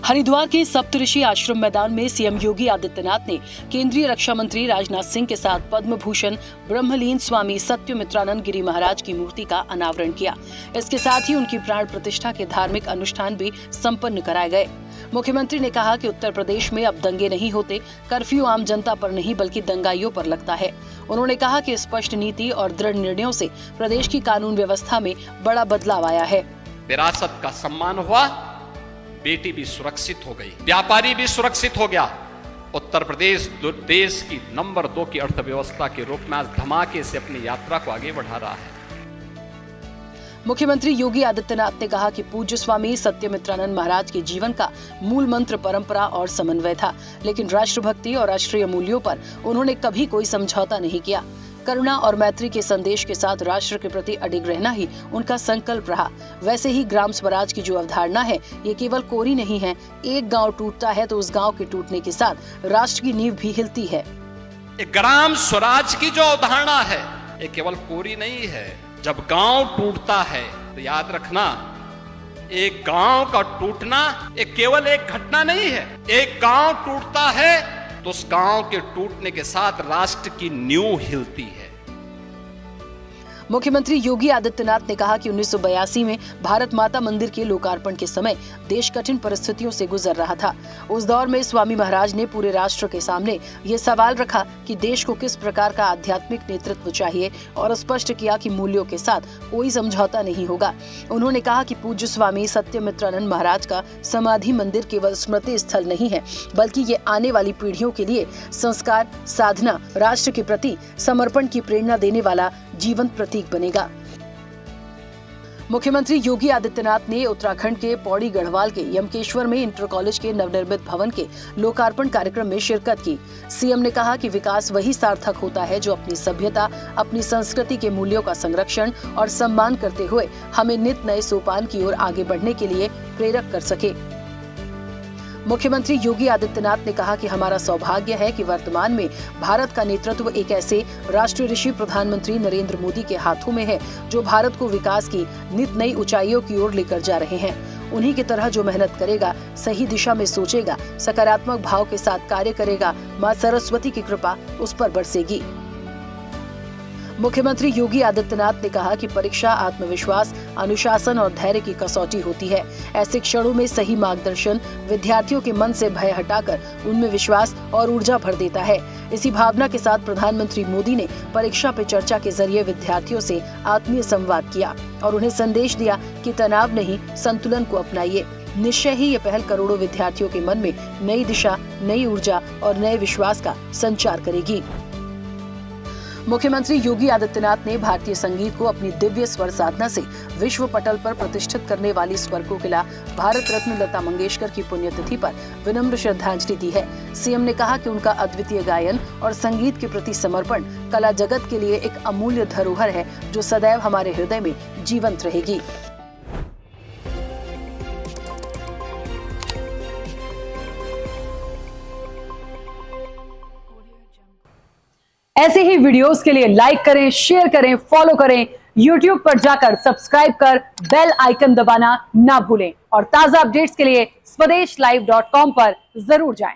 हरिद्वार के सप्तऋषि आश्रम मैदान में सीएम योगी आदित्यनाथ ने केंद्रीय रक्षा मंत्री राजनाथ सिंह के साथ पद्म भूषण ब्रह्मलीन स्वामी सत्यमित्रानंद गिरी महाराज की मूर्ति का अनावरण किया। इसके साथ ही उनकी प्राण प्रतिष्ठा के धार्मिक अनुष्ठान भी संपन्न कराए गए। मुख्यमंत्री ने कहा कि उत्तर प्रदेश में अब दंगे नहीं होते, कर्फ्यू आम जनता पर नहीं बल्कि दंगाइयों पर लगता है। उन्होंने कहा कि स्पष्ट नीति और दृढ़ निर्णयों से प्रदेश की कानून व्यवस्था में बड़ा बदलाव आया है। विरासत का सम्मान हुआ, बेटी भी सुरक्षित हो गई, व्यापारी भी सुरक्षित हो गया। उत्तर प्रदेश देश की नंबर 2 की अर्थव्यवस्था के रूप में आज धमाके से अपनी यात्रा को आगे बढ़ा रहा है। मुख्यमंत्री योगी आदित्यनाथ ने कहा कि पूज्य स्वामी सत्यमित्रानंद महाराज के जीवन का मूल मंत्र परंपरा और समन्वय था, लेकिन राष्ट्रभक्ति और राष्ट्रीय मूल्यों पर उन्होंने कभी कोई समझौता नहीं किया। करुणा और मैत्री के संदेश के साथ राष्ट्र के प्रति अडिग रहना ही उनका संकल्प रहा। वैसे ही ग्राम स्वराज की जो अवधारणा है, ये केवल कोरी नहीं है। एक गांव टूटता है तो उस गांव के टूटने के साथ राष्ट्र की नींव भी हिलती है। ग्राम स्वराज की जो अवधारणा है, ये केवल कोरी नहीं है। जब गांव टूटता है तो याद रखना, एक गांव का टूटना ये केवल एक घटना नहीं है। एक गांव टूटता है तो उस गांव के टूटने के साथ राष्ट्र की नींव हिलती है। मुख्यमंत्री योगी आदित्यनाथ ने कहा कि 1982 में भारत माता मंदिर के लोकार्पण के समय देश कठिन परिस्थितियों से गुजर रहा था। उस दौर में स्वामी महाराज ने पूरे राष्ट्र के सामने ये सवाल रखा कि देश को किस प्रकार का आध्यात्मिक नेतृत्व चाहिए और स्पष्ट किया कि मूल्यों के साथ कोई समझौता नहीं होगा। उन्होंने कहा कि पूज्य स्वामी सत्यमित्रानंद महाराज का समाधि मंदिर केवल स्मृति स्थल नहीं है, बल्कि ये आने वाली पीढ़ियों के लिए संस्कार, साधना, राष्ट्र के प्रति समर्पण की प्रेरणा देने वाला जीवंत प्रतीक बनेगा। मुख्यमंत्री योगी आदित्यनाथ ने उत्तराखंड के पौड़ी गढ़वाल के यमकेश्वर में इंटर कॉलेज के नवनिर्मित भवन के लोकार्पण कार्यक्रम में शिरकत की। सीएम ने कहा कि विकास वही सार्थक होता है जो अपनी सभ्यता, अपनी संस्कृति के मूल्यों का संरक्षण और सम्मान करते हुए हमें नित नए सोपान की ओर आगे बढ़ने के लिए प्रेरक कर सके। मुख्यमंत्री योगी आदित्यनाथ ने कहा कि हमारा सौभाग्य है कि वर्तमान में भारत का नेतृत्व एक ऐसे राष्ट्रीय ऋषि प्रधानमंत्री नरेंद्र मोदी के हाथों में है जो भारत को विकास की नित नई ऊंचाइयों की ओर लेकर जा रहे हैं। उन्हीं की तरह जो मेहनत करेगा, सही दिशा में सोचेगा, सकारात्मक भाव के साथ कार्य करेगा, मां सरस्वती की कृपा उस पर बरसेगी। मुख्यमंत्री योगी आदित्यनाथ ने कहा कि परीक्षा आत्मविश्वास, अनुशासन और धैर्य की कसौटी होती है। ऐसे क्षणों में सही मार्गदर्शन विद्यार्थियों के मन से भय हटाकर उनमें विश्वास और ऊर्जा भर देता है। इसी भावना के साथ प्रधानमंत्री मोदी ने परीक्षा पे चर्चा के जरिए विद्यार्थियों से आत्मीय संवाद किया और उन्हें संदेश दिया कि तनाव नहीं, संतुलन को अपनाइए। निश्चय ही ये पहल करोड़ों विद्यार्थियों के मन में नई दिशा, नई ऊर्जा और नए विश्वास का संचार करेगी। मुख्यमंत्री योगी आदित्यनाथ ने भारतीय संगीत को अपनी दिव्य स्वर साधना से विश्व पटल पर प्रतिष्ठित करने वाली स्वर कोकिला भारत रत्न लता मंगेशकर की पुण्यतिथि पर विनम्र श्रद्धांजलि दी है। सीएम ने कहा कि उनका अद्वितीय गायन और संगीत के प्रति समर्पण कला जगत के लिए एक अमूल्य धरोहर है जो सदैव हमारे हृदय में जीवंत रहेगी। ऐसे ही वीडियोस के लिए लाइक करें, शेयर करें, फॉलो करें। YouTube पर जाकर सब्सक्राइब कर बेल आइकन दबाना ना भूलें और ताजा अपडेट्स के लिए swedeshlive.com पर जरूर जाएं।